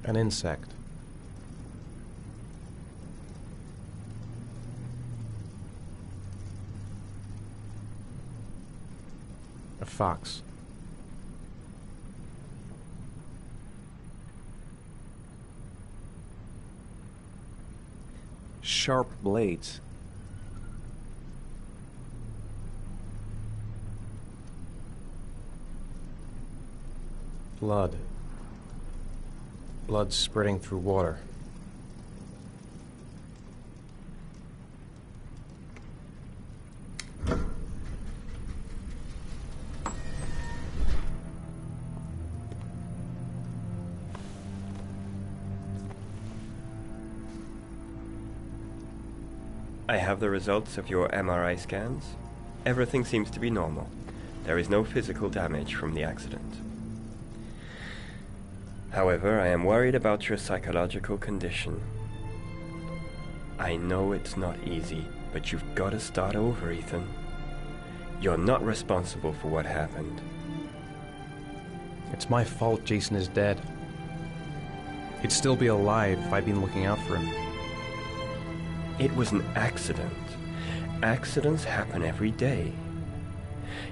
An insect. A fox. Sharp blades. Blood. Blood spreading through water. I have the results of your MRI scans. Everything seems to be normal. There is no physical damage from the accident. However, I am worried about your psychological condition. I know it's not easy, but you've got to start over, Ethan. You're not responsible for what happened. It's my fault Jason is dead. He'd still be alive if I'd been looking out for him. It was an accident. Accidents happen every day.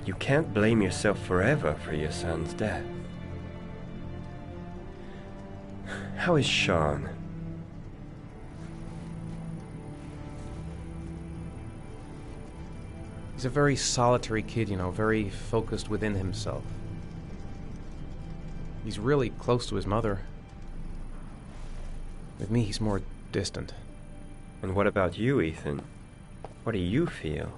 You can't blame yourself forever for your son's death. How is Sean? He's a very solitary kid, you know, very focused within himself. He's really close to his mother. With me, he's more distant. And what about you, Ethan? What do you feel?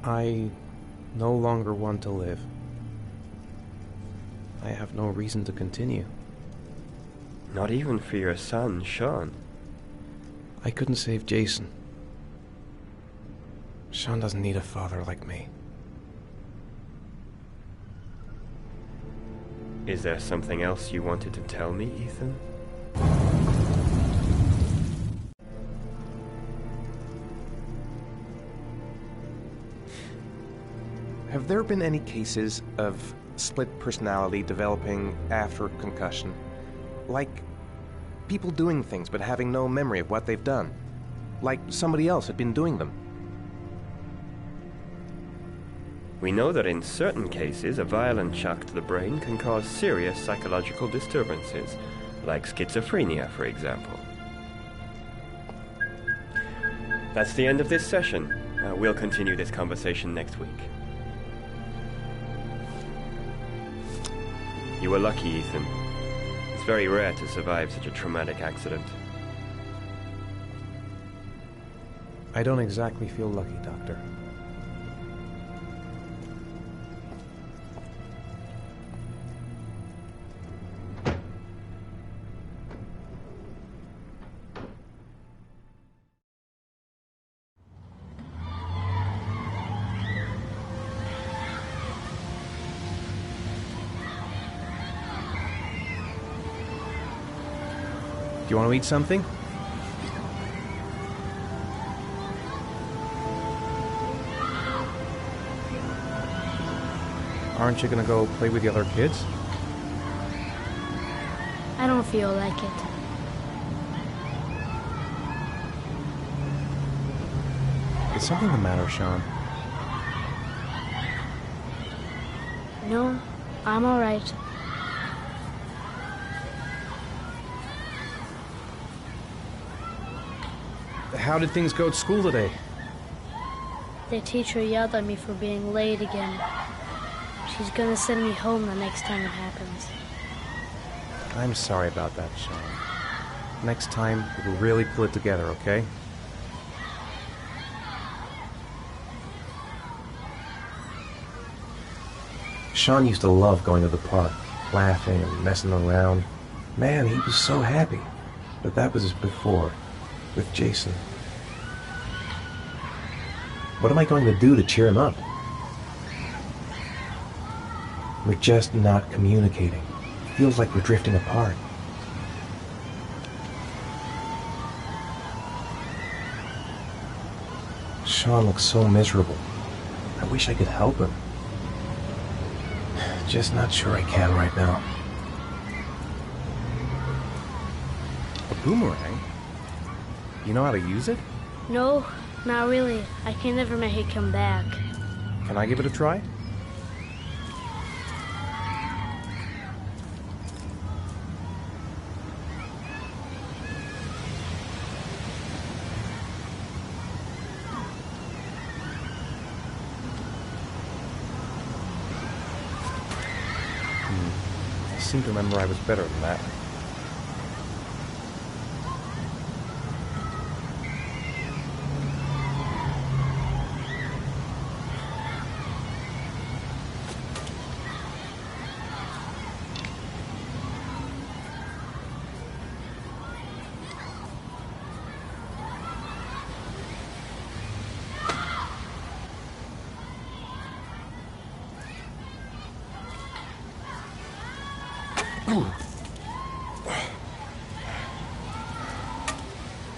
I no longer want to live. I have no reason to continue. Not even for your son, Sean. I couldn't save Jason. Sean doesn't need a father like me. Is there something else you wanted to tell me, Ethan? Have there been any cases of split personality developing after concussion? Like people doing things but having no memory of what they've done? Like somebody else had been doing them? We know that in certain cases, a violent shock to the brain can cause serious psychological disturbances, like schizophrenia, for example. That's the end of this session. We'll continue this conversation next week. You were lucky, Ethan. It's very rare to survive such a traumatic accident. I don't exactly feel lucky, Doctor. Do you want to eat something? Aren't you gonna go play with the other kids? I don't feel like it. Is something the matter, Sean? No, I'm all right. How did things go at school today? The teacher yelled at me for being late again. She's gonna send me home the next time it happens. I'm sorry about that, Sean. Next time, we'll really pull it together, okay? Sean used to love going to the park, laughing and messing around. Man, he was so happy. But that was before, with Jason. What am I going to do to cheer him up? We're just not communicating. It feels like we're drifting apart. Sean looks so miserable. I wish I could help him. Just not sure I can right now. A boomerang? You know how to use it? No, not really. I can never make it come back. Can I give it a try? I seem to remember I was better than that.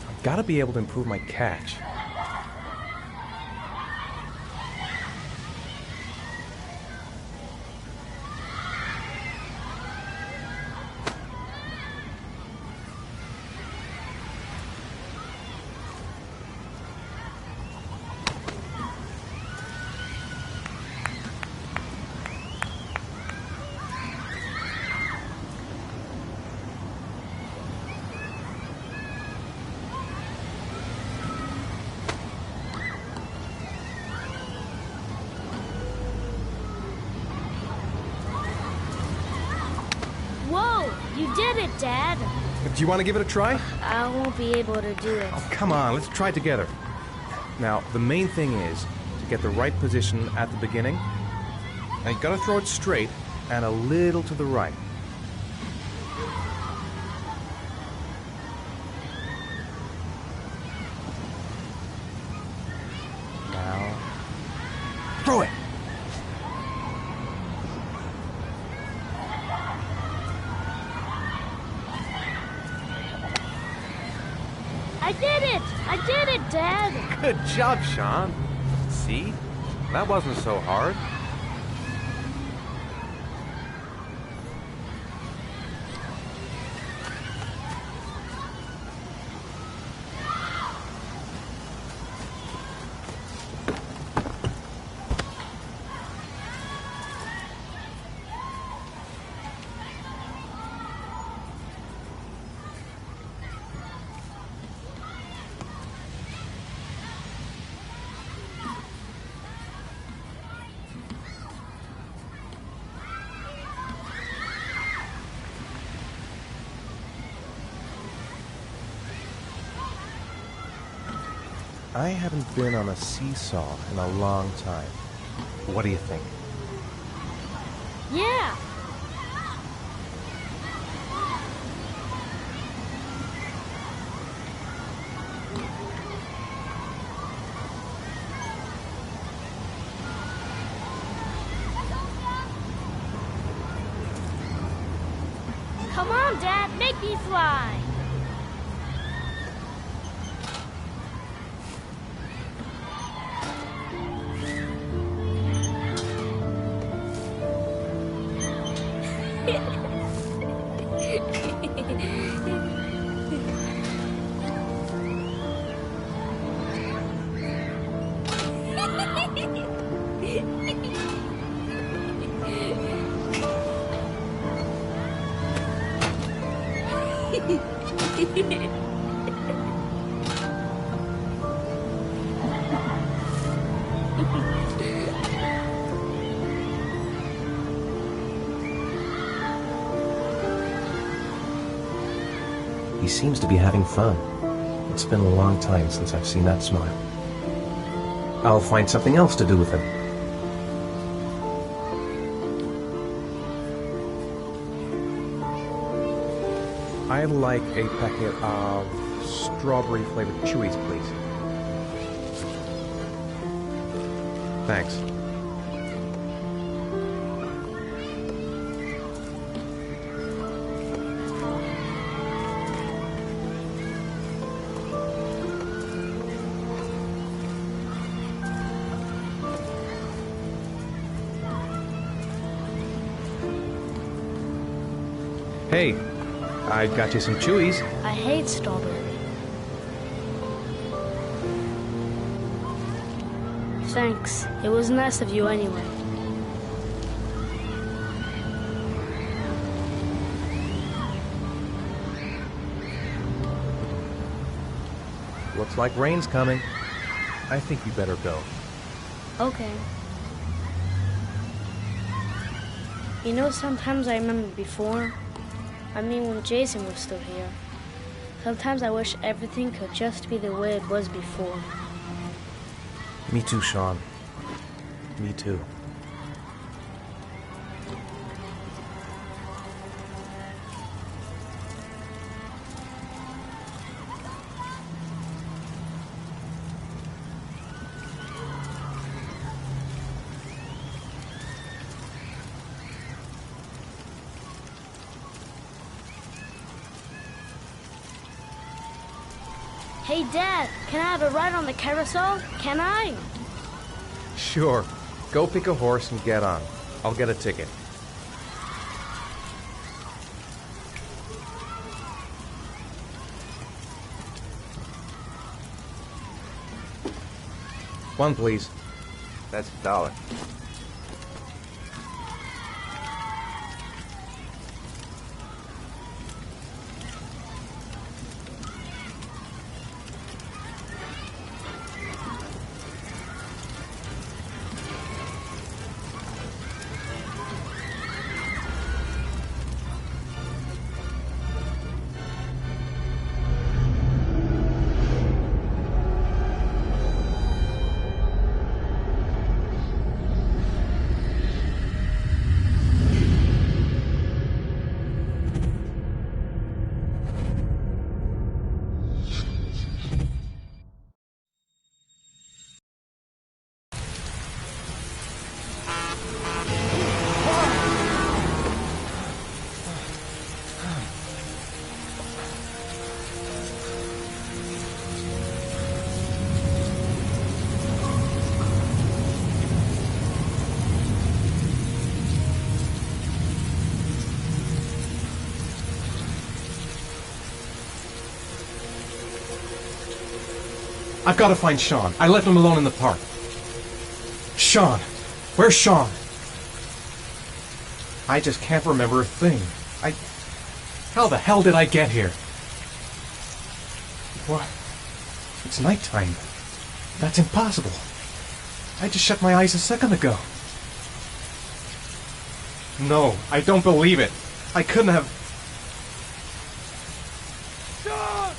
I've got to be able to improve my catch. Whoa! You did it, Dad! Do you want to give it a try? I won't be able to do it. Oh, come on, let's try it together. Now, the main thing is to get the right position at the beginning. Now, you gotta throw it straight and a little to the right. Now, throw it! I did it! I did it, Dad! Good job, Sean. See? That wasn't so hard. I haven't been on a seesaw in a long time. What do you think? Yeah! Come on, Dad, make me fly! He seems to be having fun. It's been a long time since I've seen that smile. I'll find something else to do with him. I'd like a packet of strawberry-flavored Chewies, please. Thanks. Hey, I got you some Chewies. I hate strawberry. Thanks. It was nice of you anyway. Looks like rain's coming. I think you better go. Okay. You know, sometimes I remember before. I mean, when Jason was still here. Sometimes I wish everything could just be the way it was before. Me too, Sean. Me too. Hey, Dad, can I have a ride on the carousel? Can I? Sure. Go pick a horse and get on. I'll get a ticket. One, please. That's $1. I've got to find Sean. I left him alone in the park. Sean! Where's Sean? I just can't remember a thing. How the hell did I get here? What? It's nighttime. That's impossible. I just shut my eyes a second ago. No, I don't believe it. I couldn't have... Sean!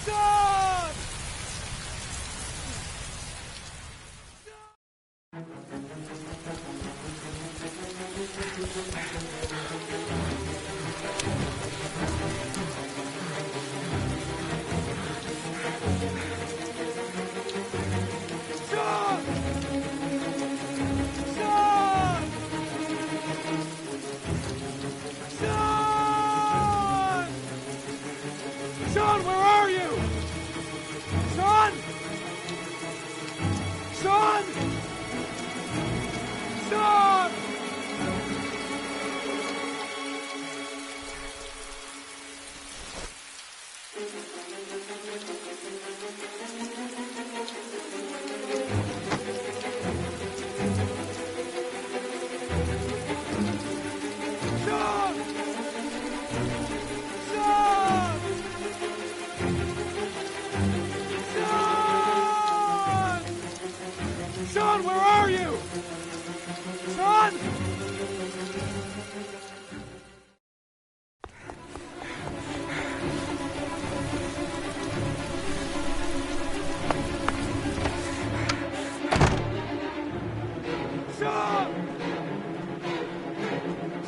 Sean! Sean! Sean! Sean! Sean, where are you? Sean! Sean! Sean! Sean! Sean! Sean! Sean, where are you? Sean! Sean!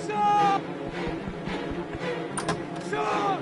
Sean! Sean!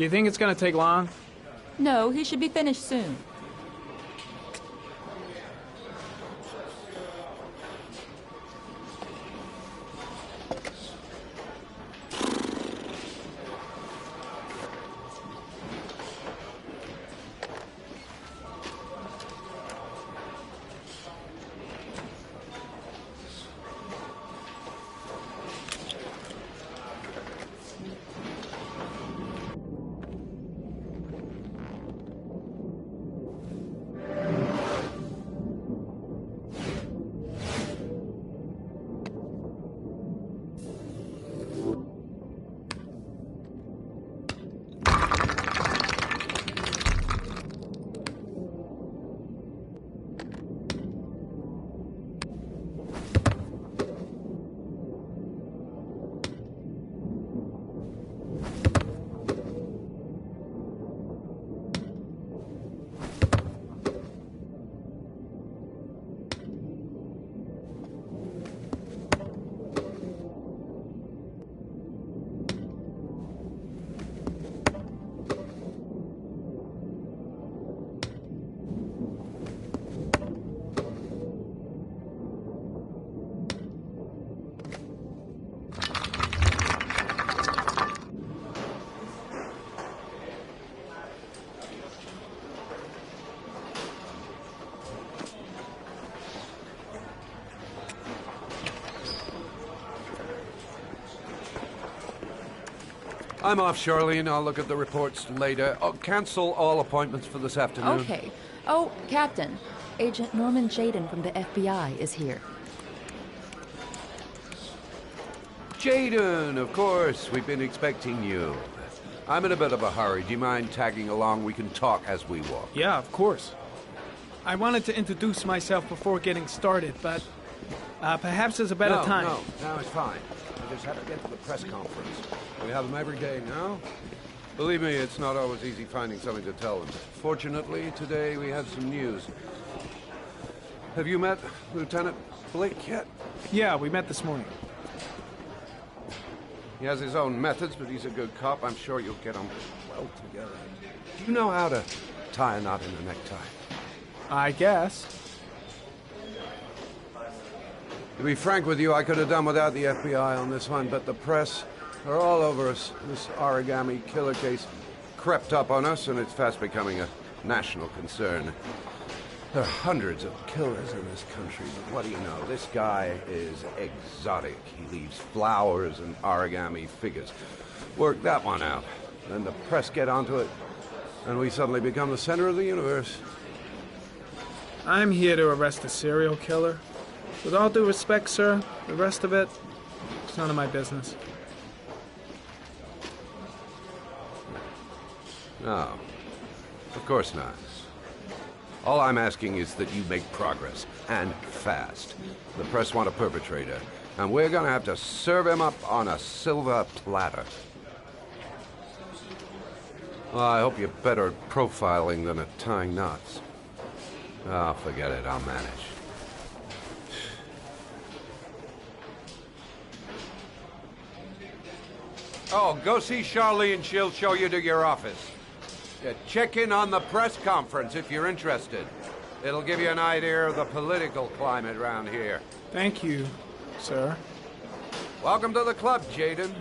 Do you think it's gonna take long? No, he should be finished soon. I'm off, Charlene. I'll look at the reports later. Oh, cancel all appointments for this afternoon. Okay. Oh, Captain. Agent Norman Jaden from the FBI is here. Jaden, of course. We've been expecting you. I'm in a bit of a hurry. Do you mind tagging along? We can talk as we walk. Yeah, of course. I wanted to introduce myself before getting started, but perhaps there's a better time. No, it's fine. I just have to get to the press conference. We have them every day now. Believe me, it's not always easy finding something to tell them. Fortunately, today we have some news. Have you met Lieutenant Blake yet? Yeah, we met this morning. He has his own methods, but he's a good cop. I'm sure you'll get on well together. Do you know how to tie a knot in a necktie? I guess. To be frank with you, I could have done without the FBI on this one, but the press are all over us. This origami killer case crept up on us, and it's fast becoming a national concern. There are hundreds of killers in this country, but what do you know? This guy is exotic. He leaves flowers and origami figures. Work that one out. Then the press get onto it, and we suddenly become the center of the universe. I'm here to arrest a serial killer. With all due respect, sir, the rest of it, it's none of my business. No, of course not. All I'm asking is that you make progress, and fast. The press want a perpetrator, and we're gonna have to serve him up on a silver platter. Well, I hope you're better at profiling than at tying knots. Oh, forget it, I'll manage. Oh, go see Charlene, she'll show you to your office. Yeah, check in on the press conference if you're interested. It'll give you an idea of the political climate around here. Thank you, sir. Welcome to the club, Jaden.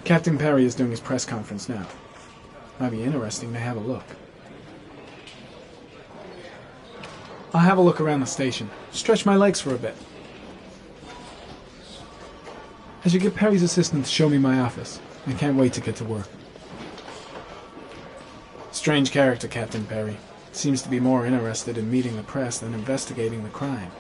Captain Perry is doing his press conference now. Might be interesting to have a look. I'll have a look around the station. Stretch my legs for a bit. I should get Perry's assistant to show me my office. I can't wait to get to work. Strange character, Captain Perry. Seems to be more interested in meeting the press than investigating the crime.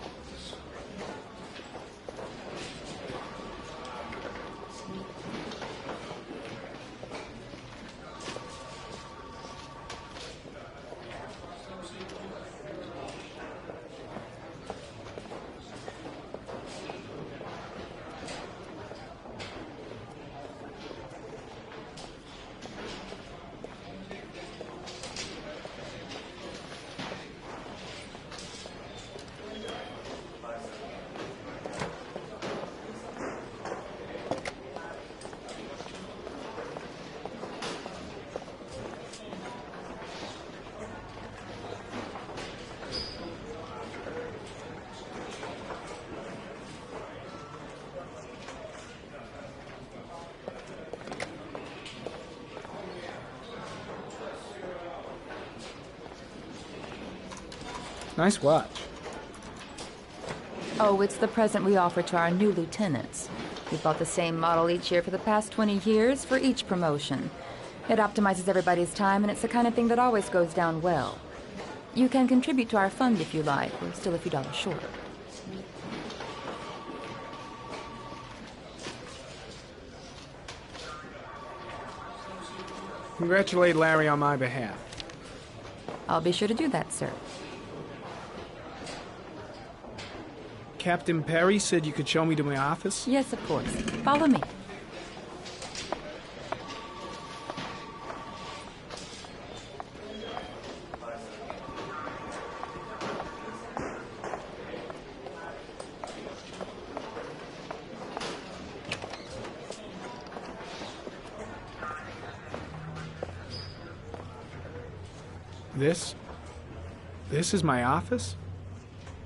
Nice watch. Oh, it's the present we offer to our new lieutenants. We've bought the same model each year for the past 20 years for each promotion. It optimizes everybody's time, and it's the kind of thing that always goes down well. You can contribute to our fund if you like. We're still a few dollars short. Congratulate Larry on my behalf. I'll be sure to do that, sir. Captain Perry said you could show me to my office? Yes, of course. Follow me. This is my office?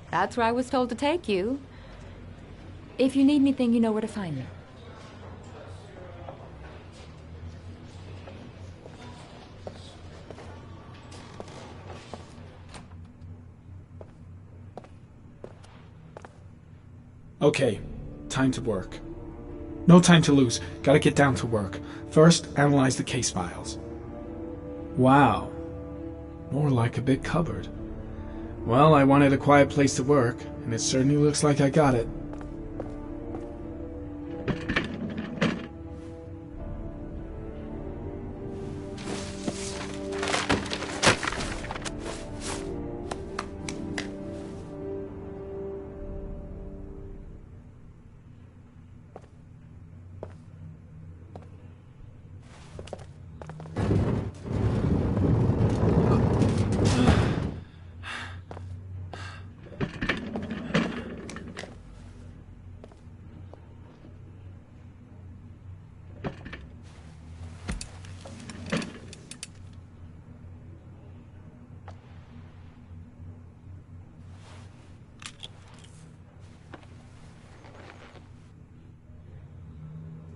That's where I was told to take you. If you need anything, you know where to find me. Okay, time to work. No time to lose. Gotta get down to work. First, analyze the case files. Wow. More like a big cupboard. Well, I wanted a quiet place to work, and it certainly looks like I got it.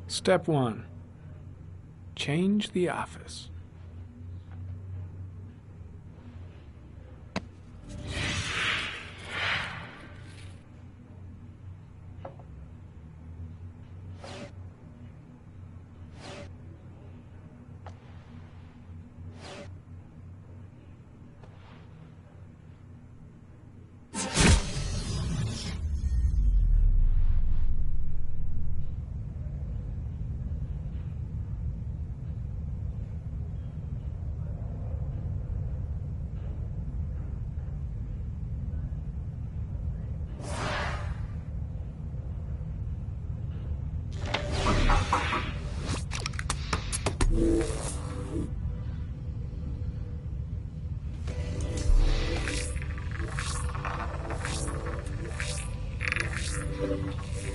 Step 1. Change the office.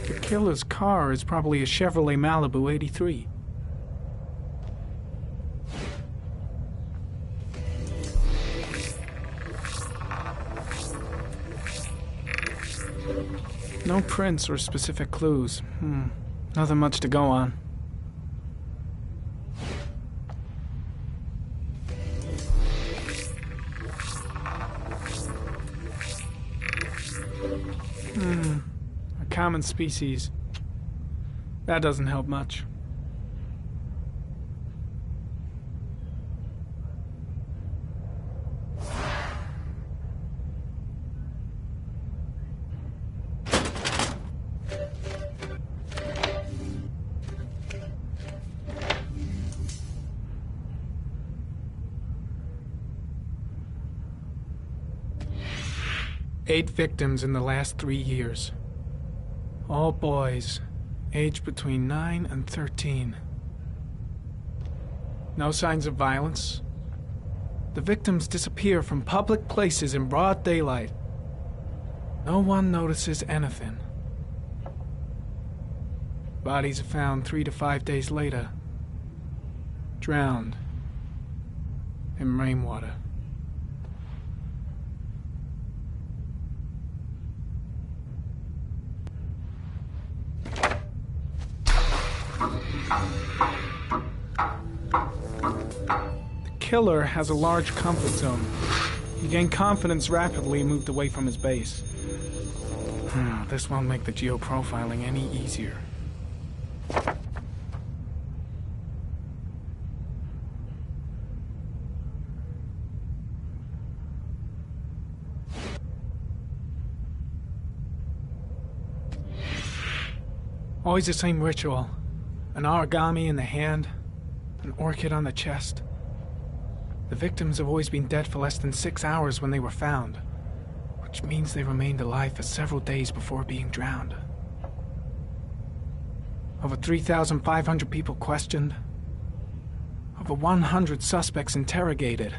The killer's car is probably a Chevrolet Malibu 83. No prints or specific clues. Nothing much to go on. A common species. That doesn't help much. Eight victims in the last 3 years. All boys, aged between 9 and 13. No signs of violence. The victims disappear from public places in broad daylight. No one notices anything. Bodies are found 3 to 5 days later, drowned in rainwater. The killer has a large comfort zone. He gained confidence rapidly and moved away from his base. This won't make the geoprofiling any easier. Always the same ritual. An origami in the hand, an orchid on the chest. The victims have always been dead for less than 6 hours when they were found, which means they remained alive for several days before being drowned. Over 3,500 people questioned. Over 100 suspects interrogated.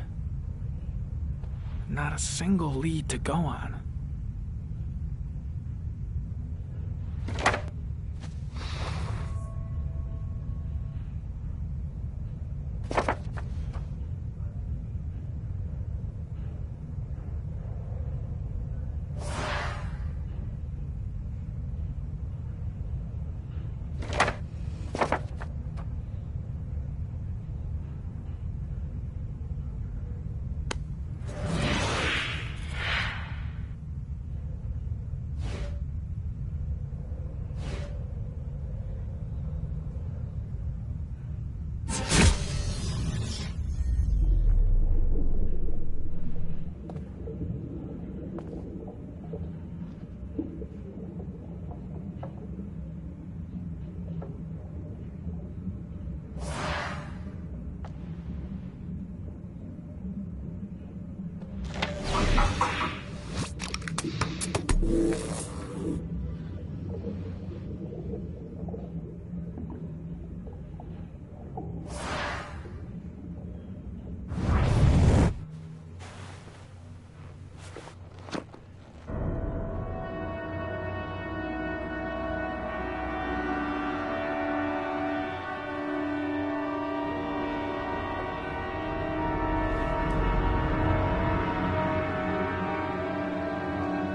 Not a single lead to go on.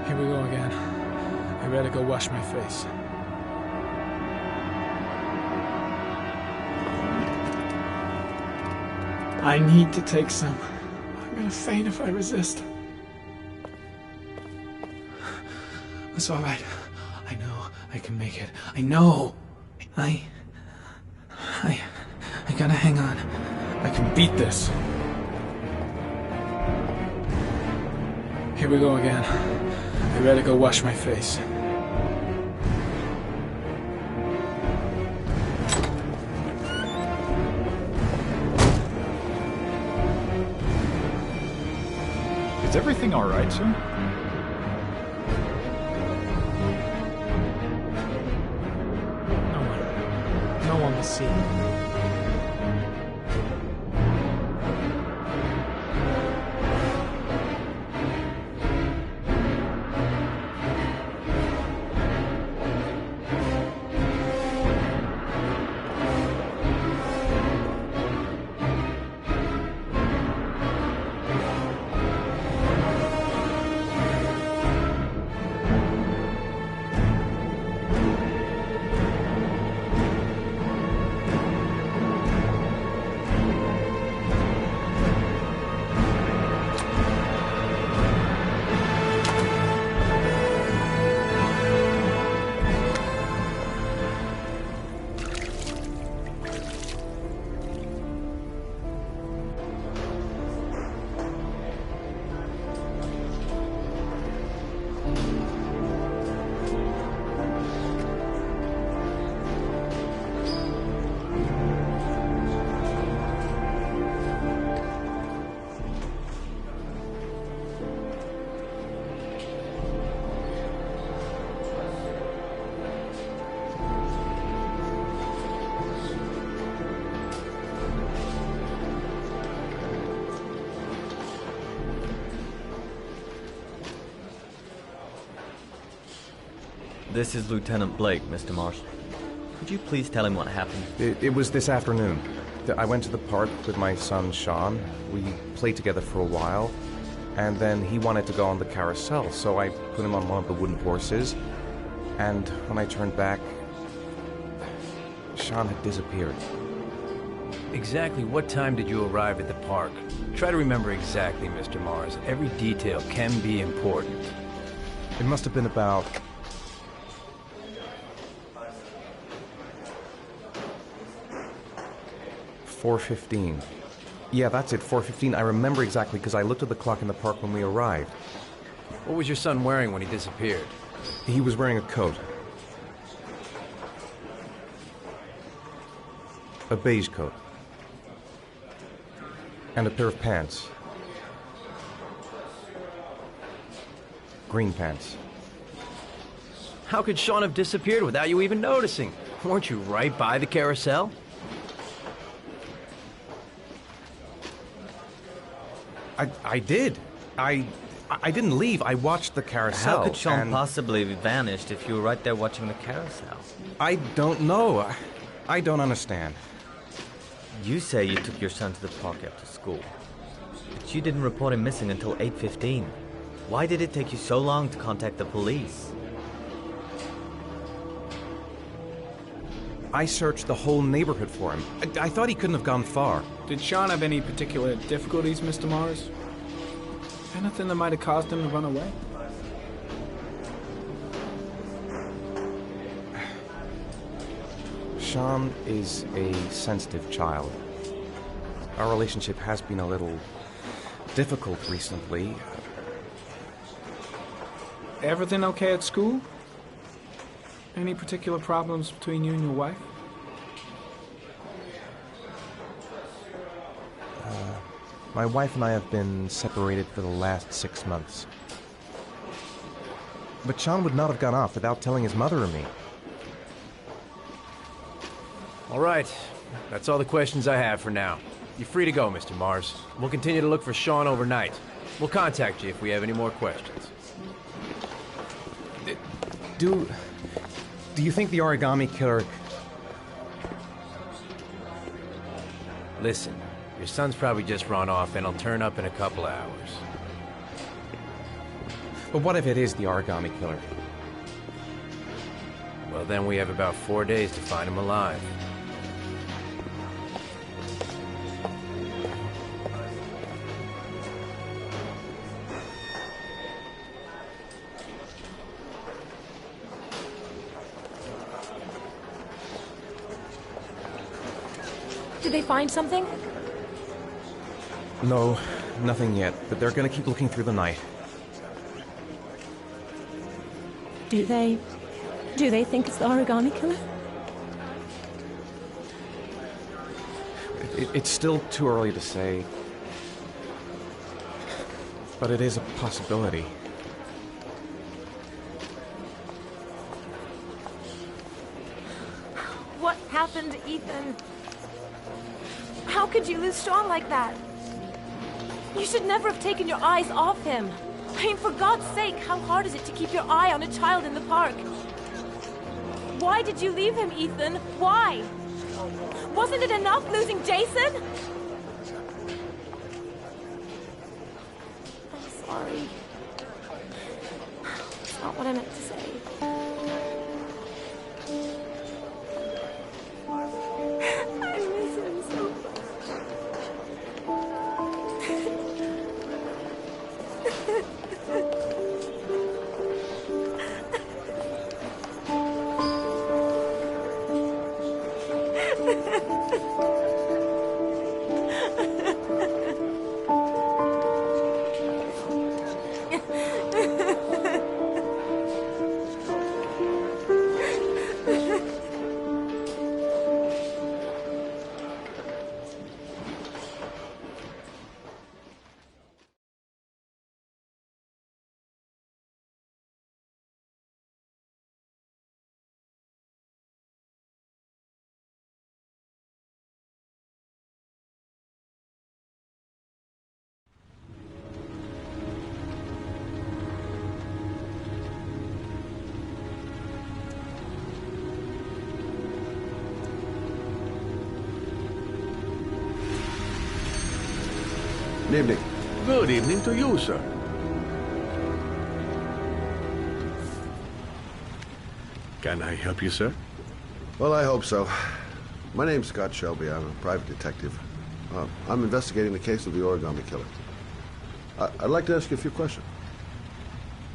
Here we go again. I better go wash my face. I need to take some. I'm gonna faint if I resist. It's all right. I know I can make it. I know. I gotta hang on. I can beat this. Here we go again. I better go wash my face. Is everything all right, sir? No one will see. This is Lieutenant Blake, Mr. Marshall. Could you please tell him what happened? It was this afternoon. I went to the park with my son, Sean. We played together for a while, and then he wanted to go on the carousel, so I put him on one of the wooden horses, and when I turned back, Sean had disappeared. Exactly what time did you arrive at the park? Try to remember exactly, Mr. Mars. Every detail can be important. It must have been about... $4:15. Yeah, that's it, 4:15. I remember exactly because I looked at the clock in the park when we arrived. What was your son wearing when he disappeared? He was wearing a coat. A beige coat. And a pair of pants. Green pants. How could Sean have disappeared without you even noticing? Weren't you right by the carousel? I did. I didn't leave. I watched the carousel. How could Sean possibly have vanished if you were right there watching the carousel? I don't know. I don't understand. You say you took your son to the park after school, but you didn't report him missing until 8:15. Why did it take you so long to contact the police? I searched the whole neighborhood for him. I thought he couldn't have gone far. Did Sean have any particular difficulties, Mr. Mars? Anything that might have caused him to run away? Sean is a sensitive child. Our relationship has been a little difficult recently. Everything okay at school? Any particular problems between you and your wife? My wife and I have been separated for the last 6 months. But Sean would not have gone off without telling his mother or me. All right. That's all the questions I have for now. You're free to go, Mr. Mars. We'll continue to look for Sean overnight. We'll contact you if we have any more questions. Do you think the origami killer... Listen, your son's probably just run off and he'll turn up in a couple hours. But what if it is the origami killer? Well, then we have about 4 days to find him alive. Did they find something? No, nothing yet, but they're gonna keep looking through the night. Do they think it's the origami killer? It's still too early to say. But it is a possibility. What happened, Ethan? How could you lose Sean like that? You should never have taken your eyes off him. I mean, for God's sake, how hard is it to keep your eye on a child in the park? Why did you leave him, Ethan? Why? Wasn't it enough losing Jason? I'm sorry. It's not what I meant to say. I miss him so Good evening. Good evening to you, sir. Can I help you, sir? Well, I hope so. My name's Scott Shelby. I'm a private detective. I'm investigating the case of the origami killer. I'd like to ask you a few questions.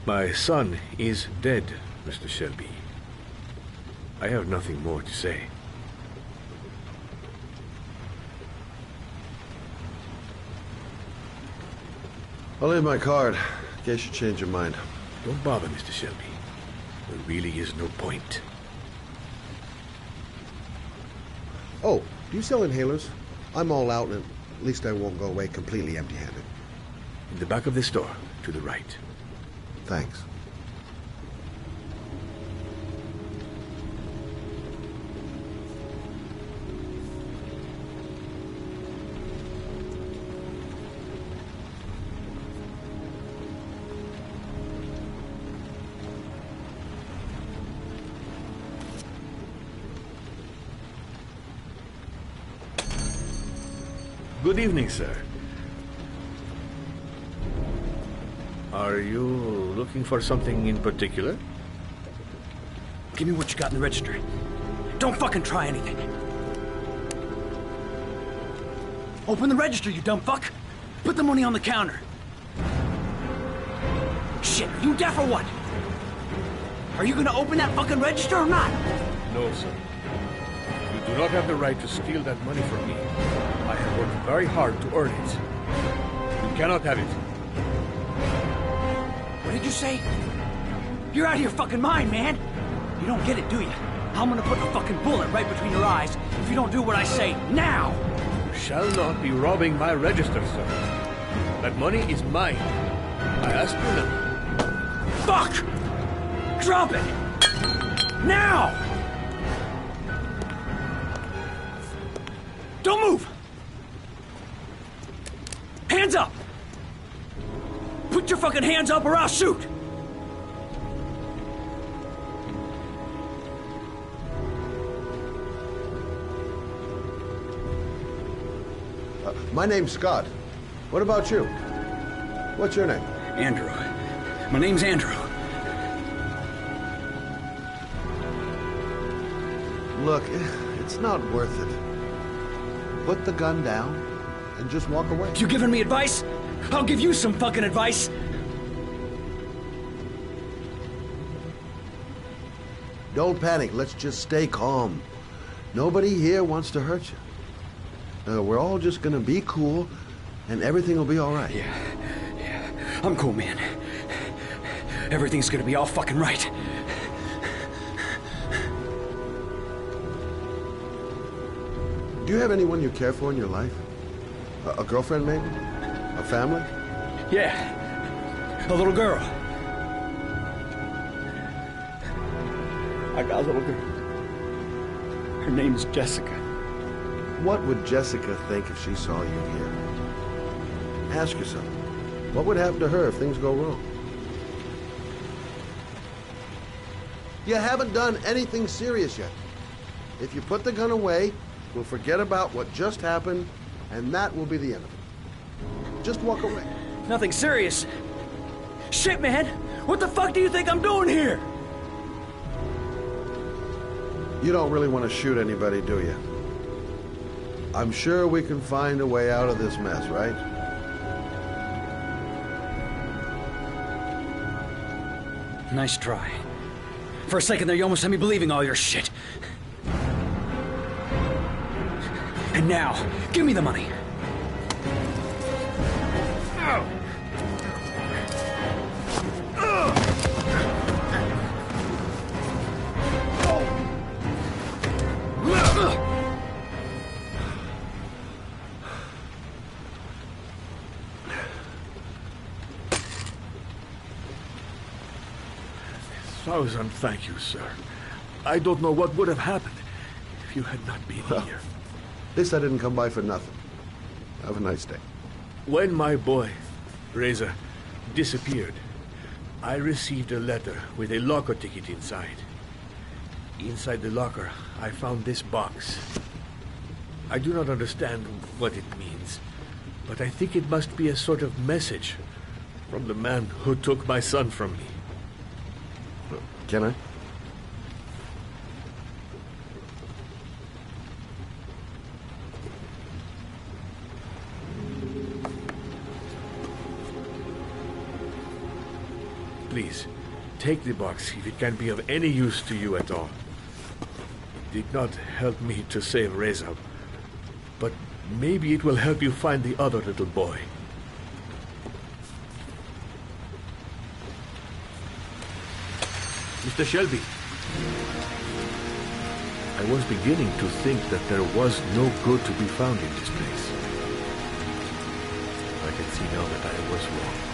My son is dead, Mr. Shelby. I have nothing more to say. I'll leave my card in case you change your mind. Don't bother, Mr. Shelby. There really is no point. Oh, do you sell inhalers? I'm all out, and at least I won't go away completely empty-handed. In the back of the store, to the right. Thanks. Good evening, sir. Are you looking for something in particular? Give me what you got in the register. Don't fucking try anything. Open the register, you dumb fuck. Put the money on the counter. Shit, are you deaf or what? Are you gonna open that fucking register or not? No, sir. You do not have the right to steal that money from me. I have worked very hard to earn it. You cannot have it. What did you say? You're out of your fucking mind, man. You don't get it, do you? I'm gonna put a fucking bullet right between your eyes if you don't do what I say now. You shall not be robbing my register, sir. That money is mine. I ask you now. Fuck! Drop it! Now! Don't move! Hands up! Put your fucking hands up or I'll shoot! My name's Scott. What about you? What's your name? Andrew. My name's Andrew. Look, it's not worth it. Put the gun down and just walk away. You giving me advice? I'll give you some fucking advice. Don't panic. Let's just stay calm. Nobody here wants to hurt you. We're all just gonna be cool, and everything will be all right. Yeah. I'm cool, man. Everything's gonna be all fucking right. Do you have anyone you care for in your life? A girlfriend, maybe? A family? Yeah. A little girl. I got a little girl. Her name's Jessica. What would Jessica think if she saw you here? Ask yourself, what would happen to her if things go wrong? You haven't done anything serious yet. If you put the gun away, we'll forget about what just happened, and that will be the end of it. Just walk away. Nothing serious. Shit, man! What the fuck do you think I'm doing here? You don't really want to shoot anybody, do you? I'm sure we can find a way out of this mess, right? Nice try. For a second there, you almost had me believing all your shit. And now, give me the money. Thousand thank you, sir. I don't know what would have happened if you had not been here. At least I didn't come by for nothing. Have a nice day. When my boy, Reza, disappeared, I received a letter with a locker ticket inside. Inside the locker, I found this box. I do not understand what it means, but I think it must be a sort of message from the man who took my son from me. Can I? please, take the box if it can be of any use to you at all. It did not help me to save Reza, but maybe it will help you find the other little boy. Mr. Shelby, I was beginning to think that there was no good to be found in this place. I can see now that I was wrong.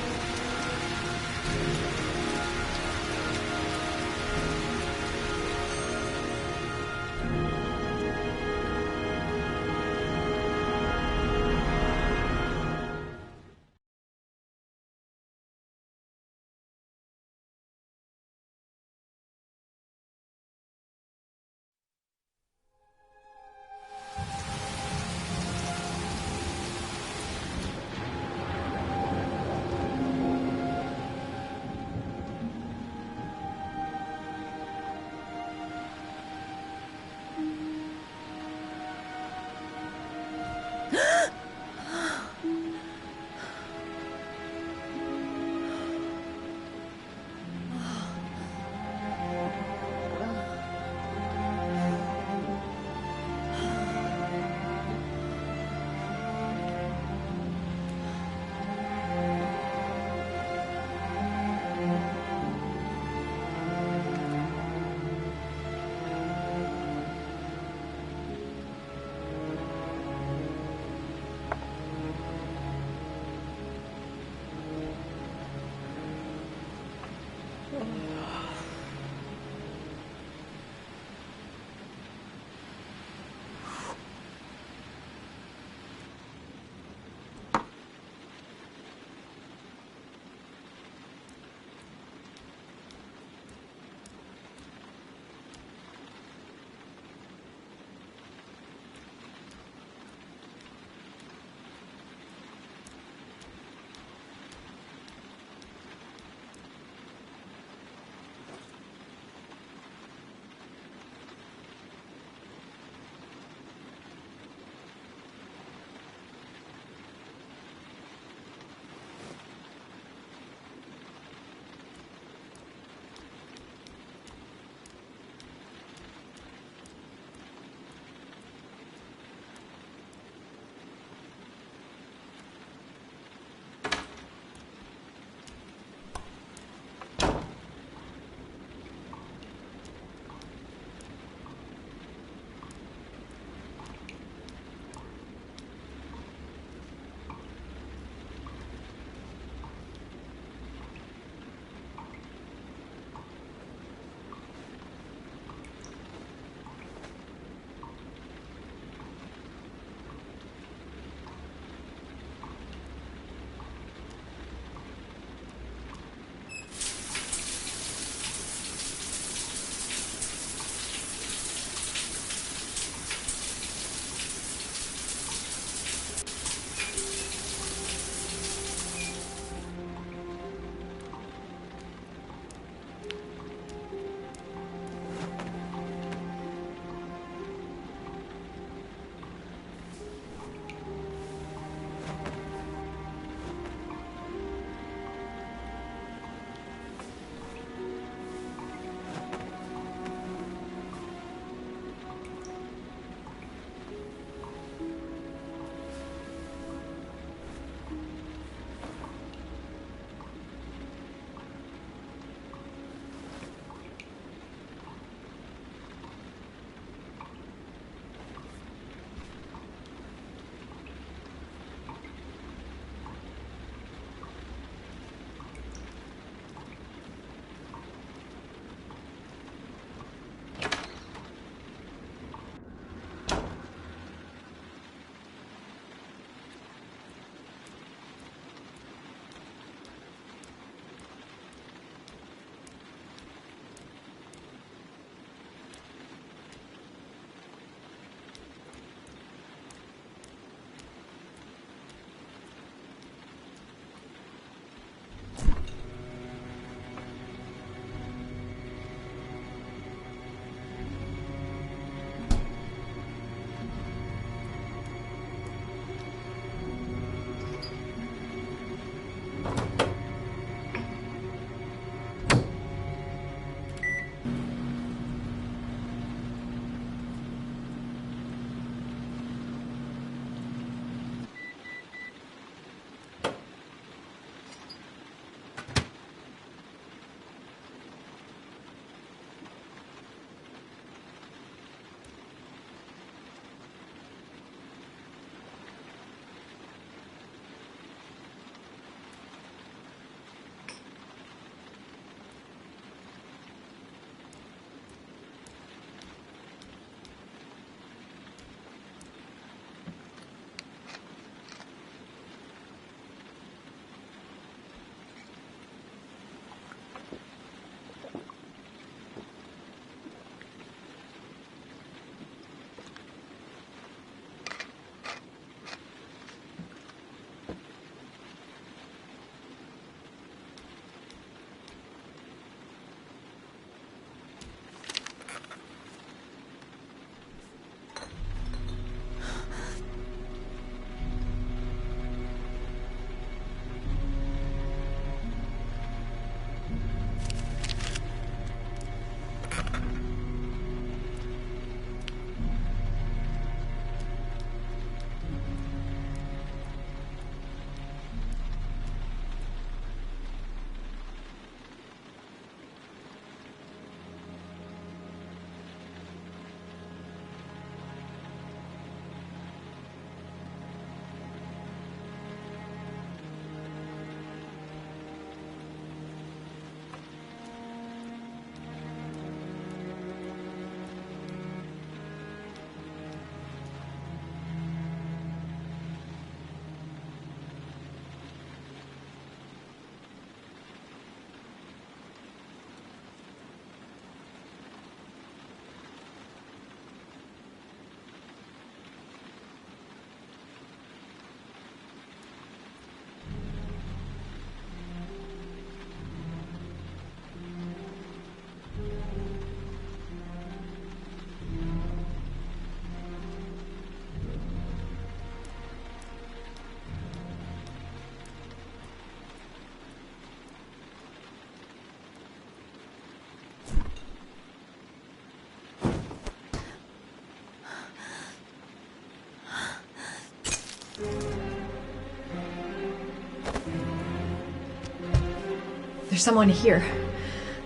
There's someone here.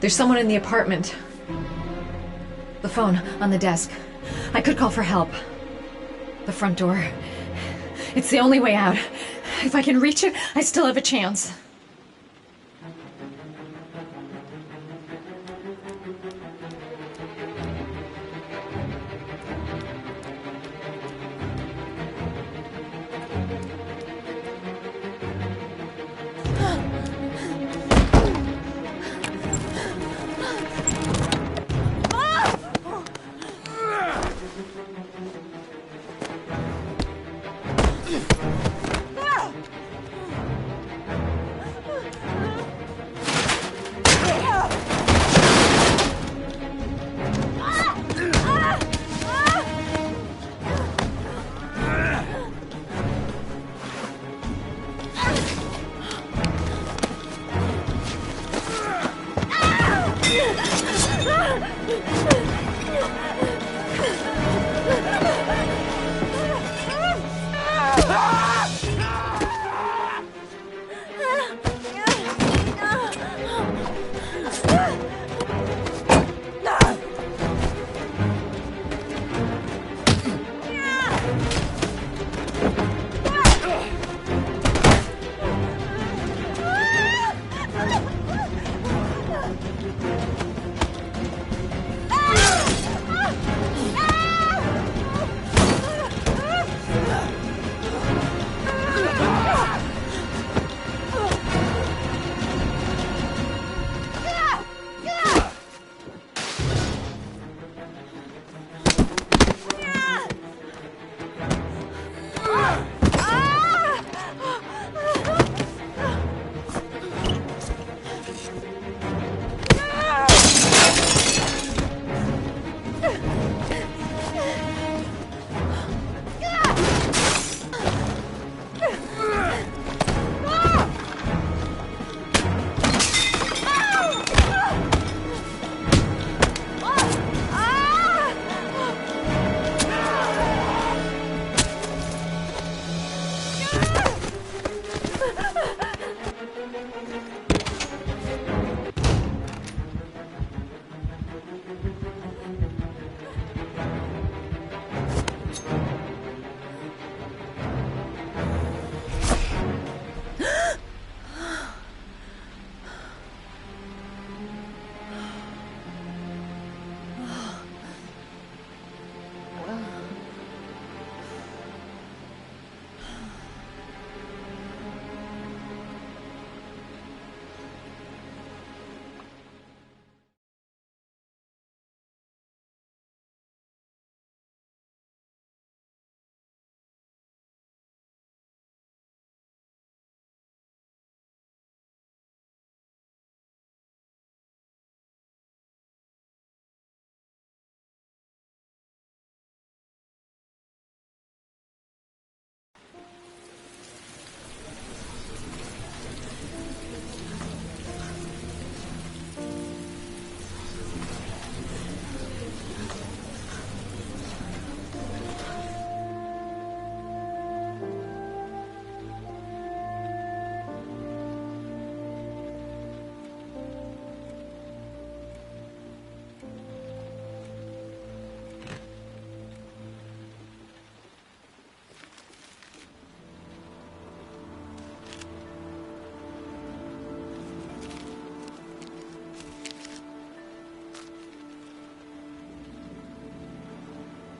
There's someone in the apartment. The phone on the desk. I could call for help. The front door. It's the only way out. If I can reach it, I still have a chance.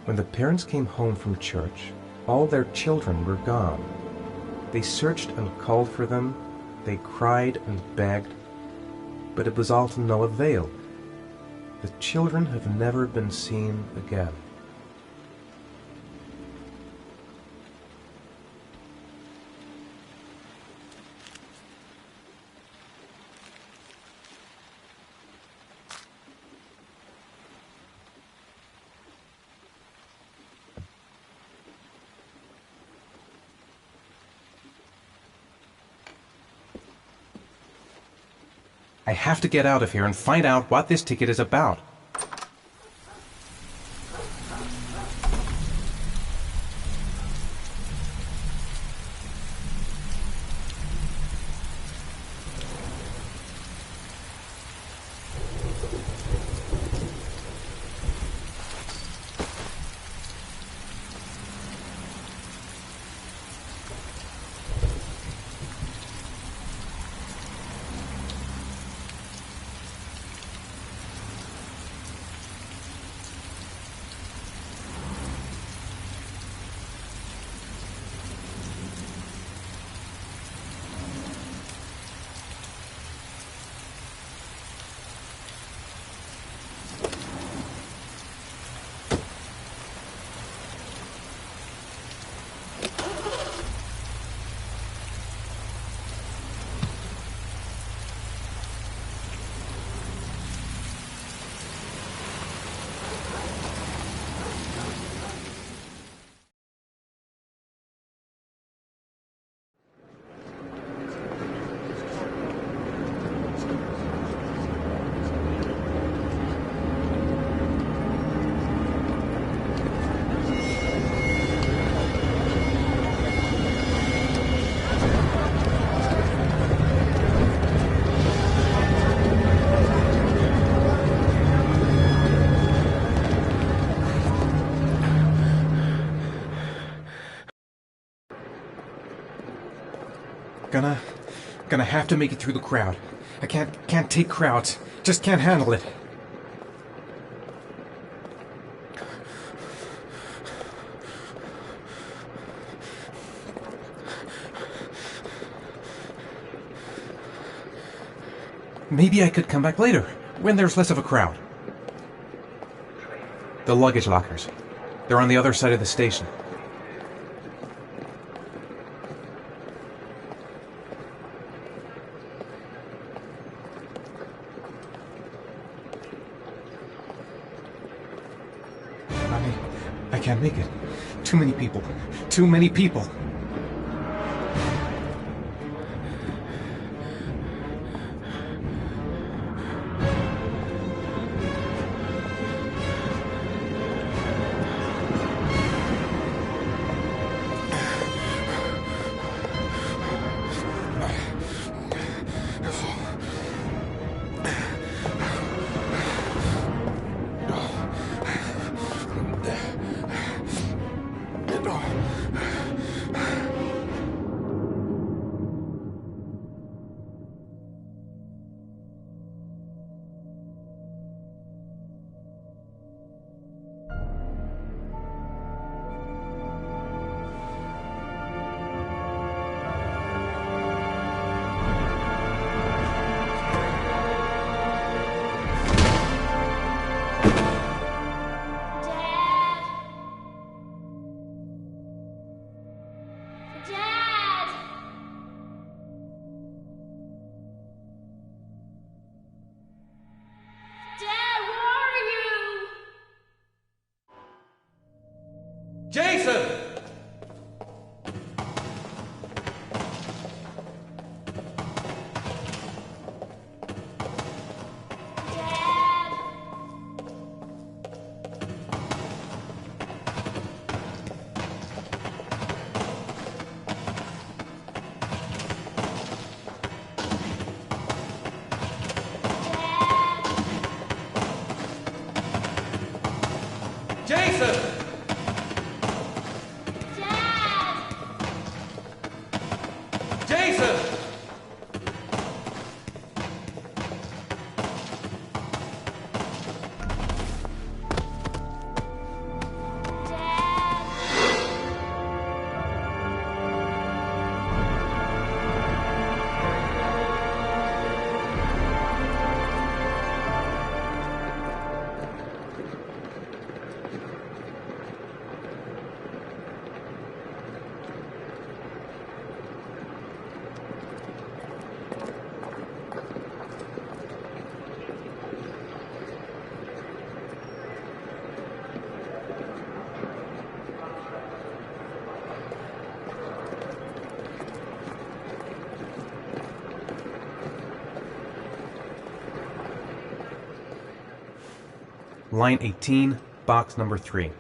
When the parents came home from church, all their children were gone. They searched and called for them, they cried and begged, but it was all to no avail. The children have never been seen again. I have to get out of here and find out what this ticket is about. Gonna have to make it through the crowd. I can't take crowds. Just can't handle it. Maybe I could come back later, when there's less of a crowd. The luggage lockers. They're on the other side of the station. I can't make it. Too many people. Too many people. Jason! Jason! Jason! Line 18, box number 3.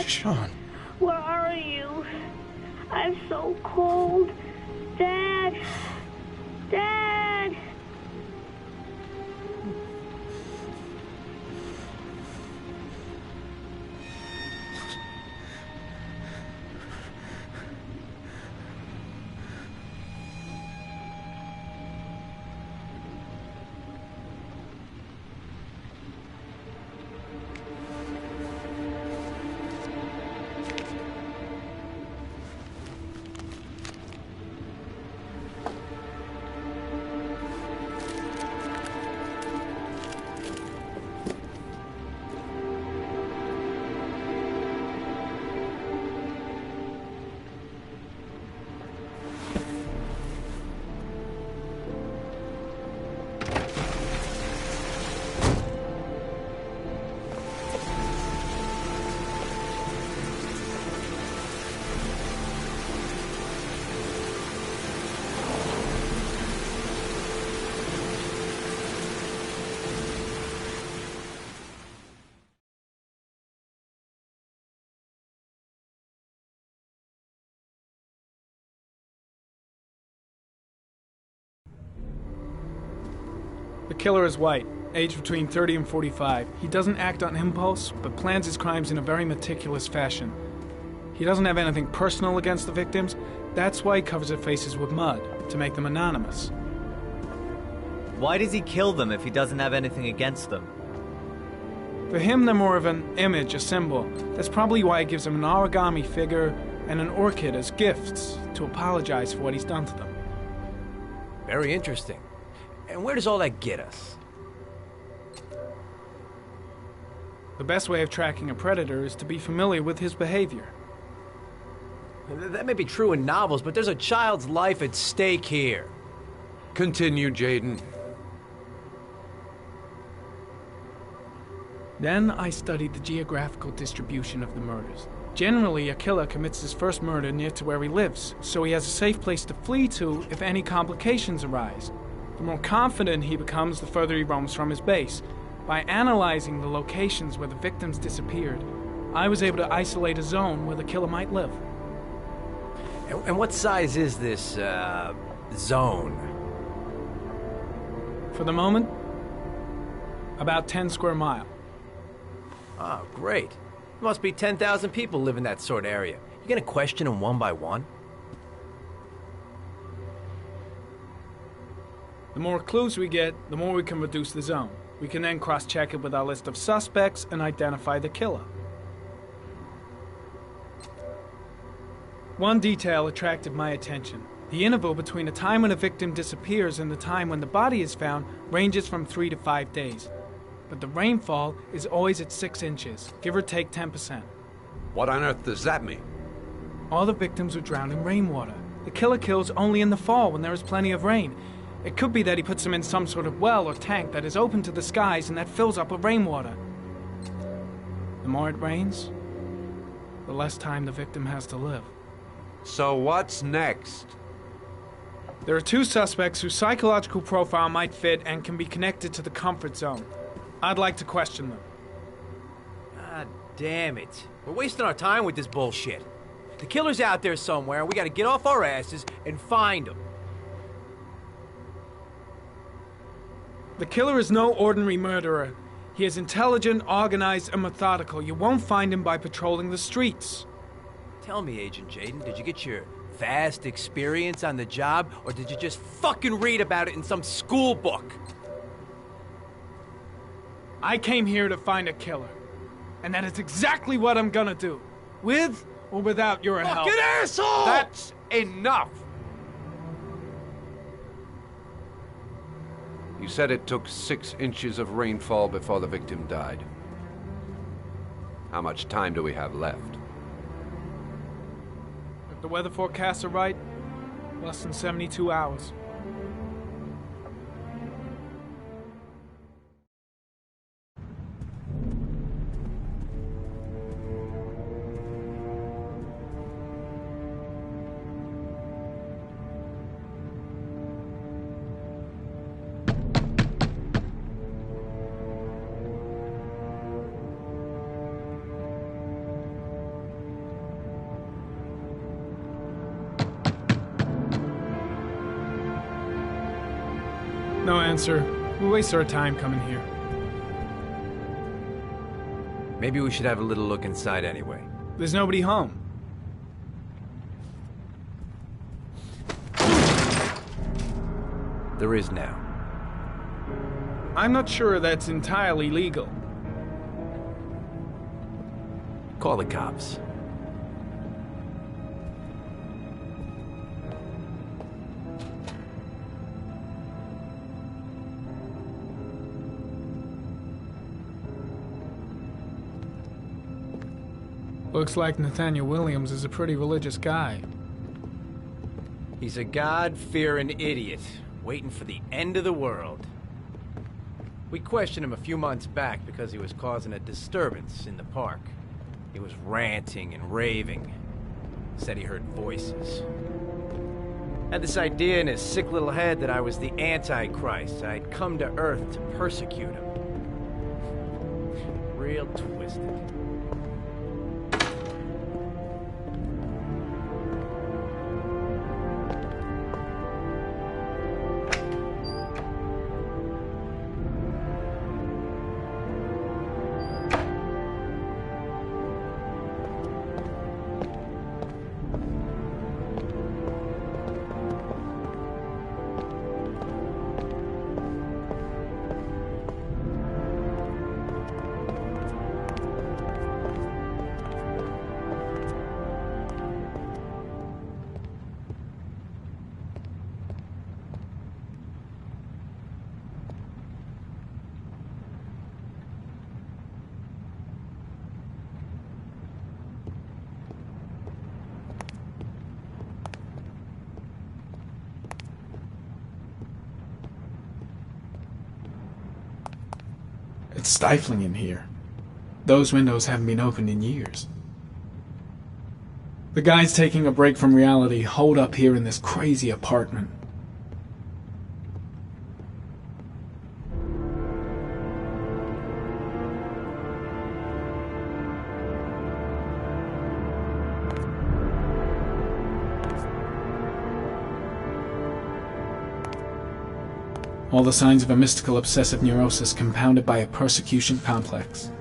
Sean. Where are you? I'm so cold. Dad! Dad! The killer is white, aged between 30 and 45. He doesn't act on impulse, but plans his crimes in a very meticulous fashion. He doesn't have anything personal against the victims. That's why he covers their faces with mud, to make them anonymous. Why does he kill them if he doesn't have anything against them? For him, they're more of an image, a symbol. That's probably why he gives them an origami figure and an orchid as gifts to apologize for what he's done to them. Very interesting. And where does all that get us? The best way of tracking a predator is to be familiar with his behavior. That may be true in novels, but there's a child's life at stake here. Continue, Jayden. Then I studied the geographical distribution of the murders. Generally, a killer commits his first murder near to where he lives, so he has a safe place to flee to if any complications arise. The more confident he becomes, the further he roams from his base. By analyzing the locations where the victims disappeared, I was able to isolate a zone where the killer might live. And what size is this, zone? For the moment, about 10 square miles. Oh, great. There must be 10,000 people live in that sort of area. You gonna question them one by one? The more clues we get, the more we can reduce the zone. We can then cross-check it with our list of suspects and identify the killer. One detail attracted my attention. The interval between the time when a victim disappears and the time when the body is found ranges from 3 to 5 days. But the rainfall is always at 6 inches, give or take 10%. What on earth does that mean? All the victims were drowned in rainwater. The killer kills only in the fall when there is plenty of rain. It could be that he puts them in some sort of well or tank that is open to the skies and that fills up with rainwater. The more it rains, the less time the victim has to live. So what's next? There are 2 suspects whose psychological profile might fit and can be connected to the comfort zone. I'd like to question them. God damn it. We're wasting our time with this bullshit. The killer's out there somewhere, and we gotta get off our asses and find him. The killer is no ordinary murderer. He is intelligent, organized, and methodical. You won't find him by patrolling the streets. Tell me, Agent Jayden, did you get your vast experience on the job, or did you just fucking read about it in some school book? I came here to find a killer. And that is exactly what I'm gonna do. With or without your help. Fucking asshole! That's enough! You said it took 6 inches of rainfall before the victim died. How much time do we have left? If the weather forecasts are right, less than 72 hours. No answer. We waste our time coming here. Maybe we should have a little look inside anyway. There's nobody home. There is now. I'm not sure that's entirely legal. Call the cops. Looks like Nathaniel Williams is a pretty religious guy. He's a God-fearing idiot, waiting for the end of the world. We questioned him a few months back because he was causing a disturbance in the park. He was ranting and raving. Said he heard voices. Had this idea in his sick little head that I was the Antichrist. I'd come to Earth to persecute him. Real twisted. It's stifling in here. Those windows haven't been opened in years. The guys taking a break from reality holed up here in this crazy apartment. All the signs of a mystical obsessive neurosis compounded by a persecution complex.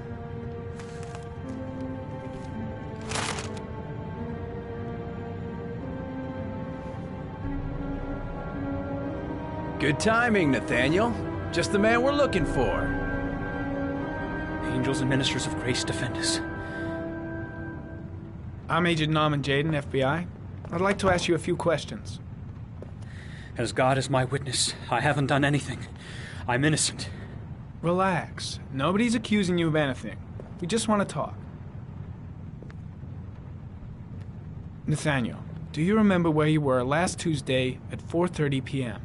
Good timing, Nathaniel. Just the man we're looking for. Angels and ministers of grace defend us. I'm Agent Norman Jayden, FBI. I'd like to ask you a few questions. As God is my witness, I haven't done anything. I'm innocent. Relax. Nobody's accusing you of anything. We just want to talk. Nathaniel, do you remember where you were last Tuesday at 4:30 p.m.?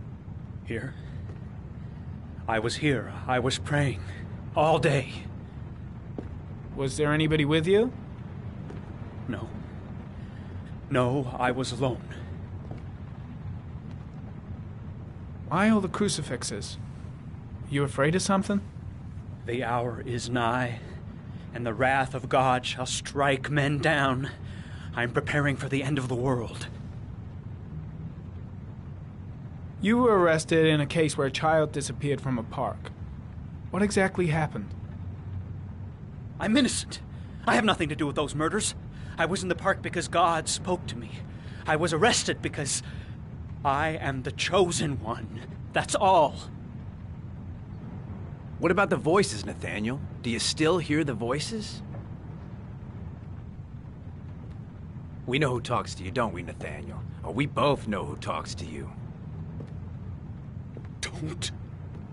Here? I was here. I was praying. All day. Was there anybody with you? No. No, I was alone. Why all the crucifixes? You afraid of something? The hour is nigh, and the wrath of God shall strike men down. I'm preparing for the end of the world. You were arrested in a case where a child disappeared from a park. What exactly happened? I'm innocent. I have nothing to do with those murders. I was in the park because God spoke to me. I was arrested because I am the chosen one. That's all. What about the voices, Nathaniel? Do you still hear the voices? We know who talks to you, don't we, Nathaniel? Or we both know who talks to you. Don't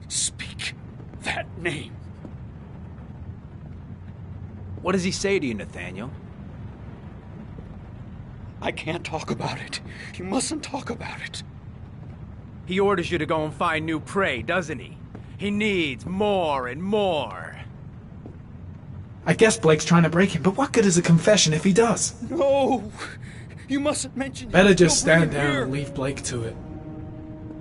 speak that name. What does he say to you, Nathaniel? I can't talk about it. You mustn't talk about it. He orders you to go and find new prey, doesn't he? He needs more and more. I guess Blake's trying to break him, but what good is a confession if he does? No! You mustn't mention it. Better just stand down and leave Blake to it.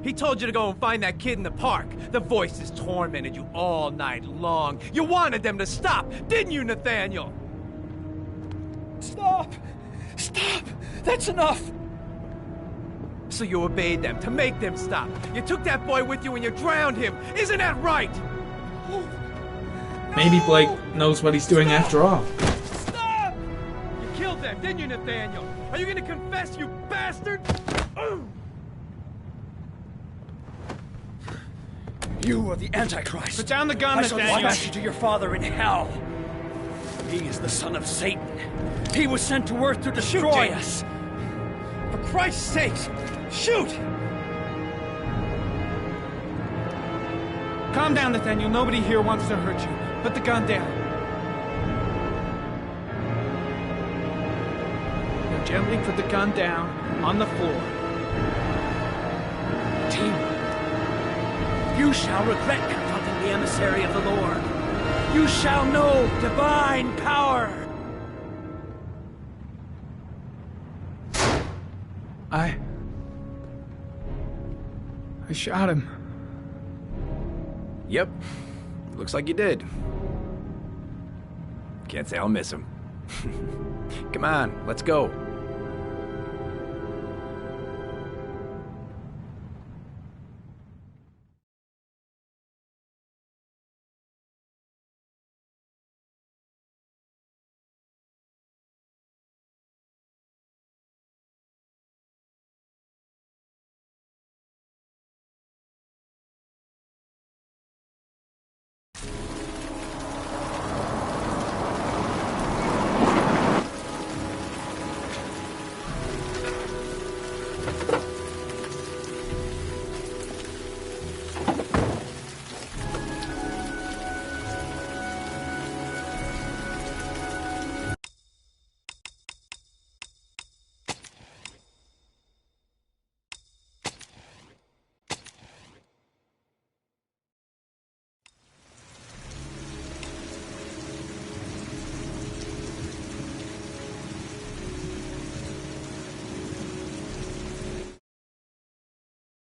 He told you to go and find that kid in the park. The voices tormented you all night long. You wanted them to stop, didn't you, Nathaniel? Stop! Stop! That's enough! So you obeyed them to make them stop. You took that boy with you and you drowned him. Isn't that right? Maybe Blake knows what he's doing after all. Stop! You killed them, didn't you, Nathaniel? Are you gonna confess, you bastard? You are the Antichrist. Put down the gun, I shall Nathaniel. dispatch you to your father in hell. He is the son of Satan. He was sent to earth to destroy us. For Christ's sake, shoot! Calm down, Nathaniel. Nobody here wants to hurt you. Put the gun down. Now gently put the gun down on the floor. Team, you shall regret confronting the emissary of the Lord. You shall know divine power. I shot him. Yep. Looks like you did. Can't say I'll miss him. Come on, let's go.